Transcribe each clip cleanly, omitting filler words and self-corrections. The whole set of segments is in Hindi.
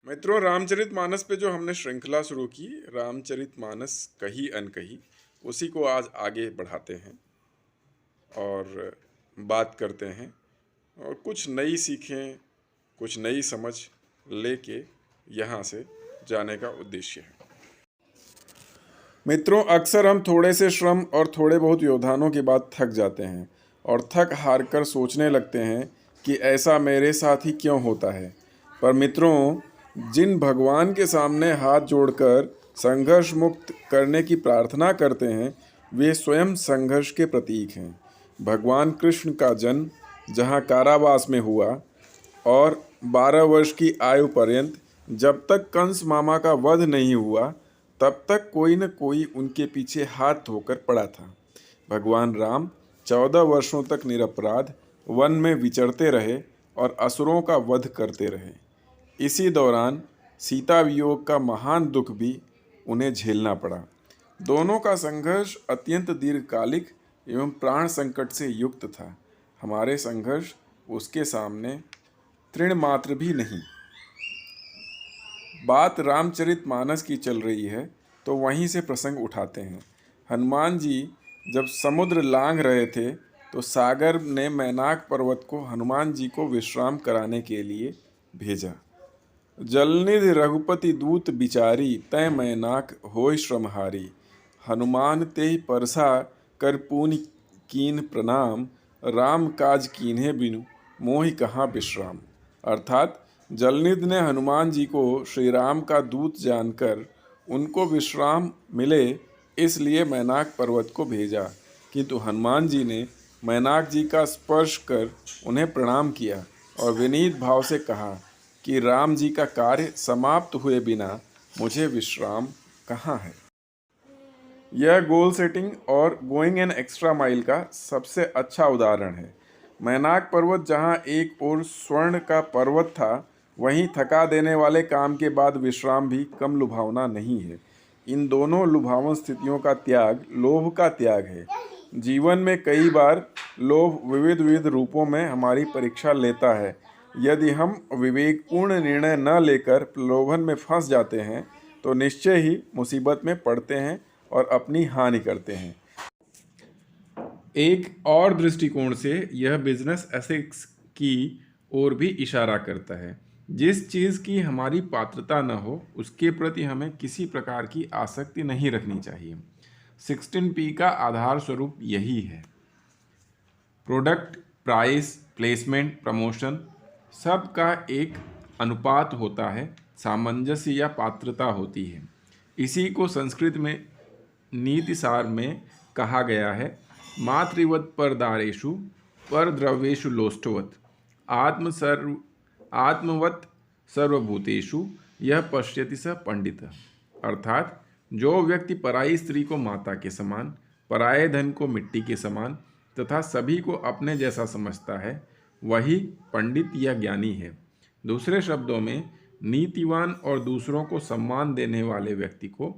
मित्रों, रामचरितमानस पे जो हमने श्रृंखला शुरू की, रामचरितमानस कही अनकही, उसी को आज आगे बढ़ाते हैं और बात करते हैं और कुछ नई सीखें, कुछ नई समझ लेके यहाँ से जाने का उद्देश्य है। मित्रों, अक्सर हम थोड़े से श्रम और थोड़े बहुत व्यवधानों के बाद थक जाते हैं और थक हार कर सोचने लगते हैं कि ऐसा मेरे साथ ही क्यों होता है। पर मित्रों, जिन भगवान के सामने हाथ जोड़कर संघर्ष मुक्त करने की प्रार्थना करते हैं, वे स्वयं संघर्ष के प्रतीक हैं। भगवान कृष्ण का जन्म जहाँ कारावास में हुआ और 12 वर्ष की आयु पर्यंत जब तक कंस मामा का वध नहीं हुआ, तब तक कोई न कोई उनके पीछे हाथ धोकर पड़ा था। भगवान राम 14 वर्षों तक निरपराध वन में विचरते रहे और असुरों का वध करते रहे। इसी दौरान सीता वियोग का महान दुख भी उन्हें झेलना पड़ा। दोनों का संघर्ष अत्यंत दीर्घकालिक एवं प्राण संकट से युक्त था। हमारे संघर्ष उसके सामने तृण मात्र भी नहीं। बात रामचरितमानस की चल रही है तो वहीं से प्रसंग उठाते हैं। हनुमान जी जब समुद्र लांघ रहे थे तो सागर ने मैनाक पर्वत को हनुमान जी को विश्राम कराने के लिए भेजा। जलनिधि रघुपति दूत बिचारी, तय मैनाक होय श्रमहारी। हनुमान तेहि परसा कर पूनि कीन प्रणाम, राम काज कीन्हे बिनु मोहि कहाँ विश्राम। अर्थात जलनिधि ने हनुमान जी को श्री राम का दूत जानकर उनको विश्राम मिले इसलिए मैनाक पर्वत को भेजा, किंतु हनुमान जी ने मैनाक जी का स्पर्श कर उन्हें प्रणाम किया और विनीत भाव से कहा कि राम जी का कार्य समाप्त हुए बिना मुझे विश्राम कहाँ है। यह गोल सेटिंग और गोइंग एन एक्स्ट्रा माइल का सबसे अच्छा उदाहरण है। मैनाक पर्वत जहाँ एक ओर स्वर्ण का पर्वत था, वहीं थका देने वाले काम के बाद विश्राम भी कम लुभावना नहीं है। इन दोनों लुभावन स्थितियों का त्याग लोभ का त्याग है। जीवन में कई बार लोभ विविध विविध रूपों में हमारी परीक्षा लेता है। यदि हम विवेकपूर्ण निर्णय न लेकर प्रलोभन में फंस जाते हैं तो निश्चय ही मुसीबत में पड़ते हैं और अपनी हानि करते हैं। एक और दृष्टिकोण से यह बिजनेस एथिक्स की ओर भी इशारा करता है। जिस चीज़ की हमारी पात्रता न हो उसके प्रति हमें किसी प्रकार की आसक्ति नहीं रखनी चाहिए। 16P का आधार स्वरूप यही है। प्रोडक्ट, प्राइस, प्लेसमेंट, प्रमोशन सब का एक अनुपात होता है, सामंजस्य या पात्रता होती है। इसी को संस्कृत में नीतिसार में कहा गया है, मातृवत परदारेषु परद्रव्येषु लोष्टवत आत्मवत सर्वभूतेषु यह पश्यति स पंडित। अर्थात जो व्यक्ति पराई स्त्री को माता के समान, पराये धन को मिट्टी के समान तथा सभी को अपने जैसा समझता है, वही पंडित या ज्ञानी है। दूसरे शब्दों में, नीतिवान और दूसरों को सम्मान देने वाले व्यक्ति को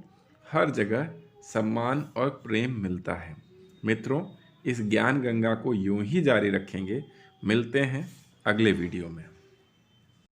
हर जगह सम्मान और प्रेम मिलता है। मित्रों, इस ज्ञान गंगा को यूं ही जारी रखेंगे। मिलते हैं अगले वीडियो में।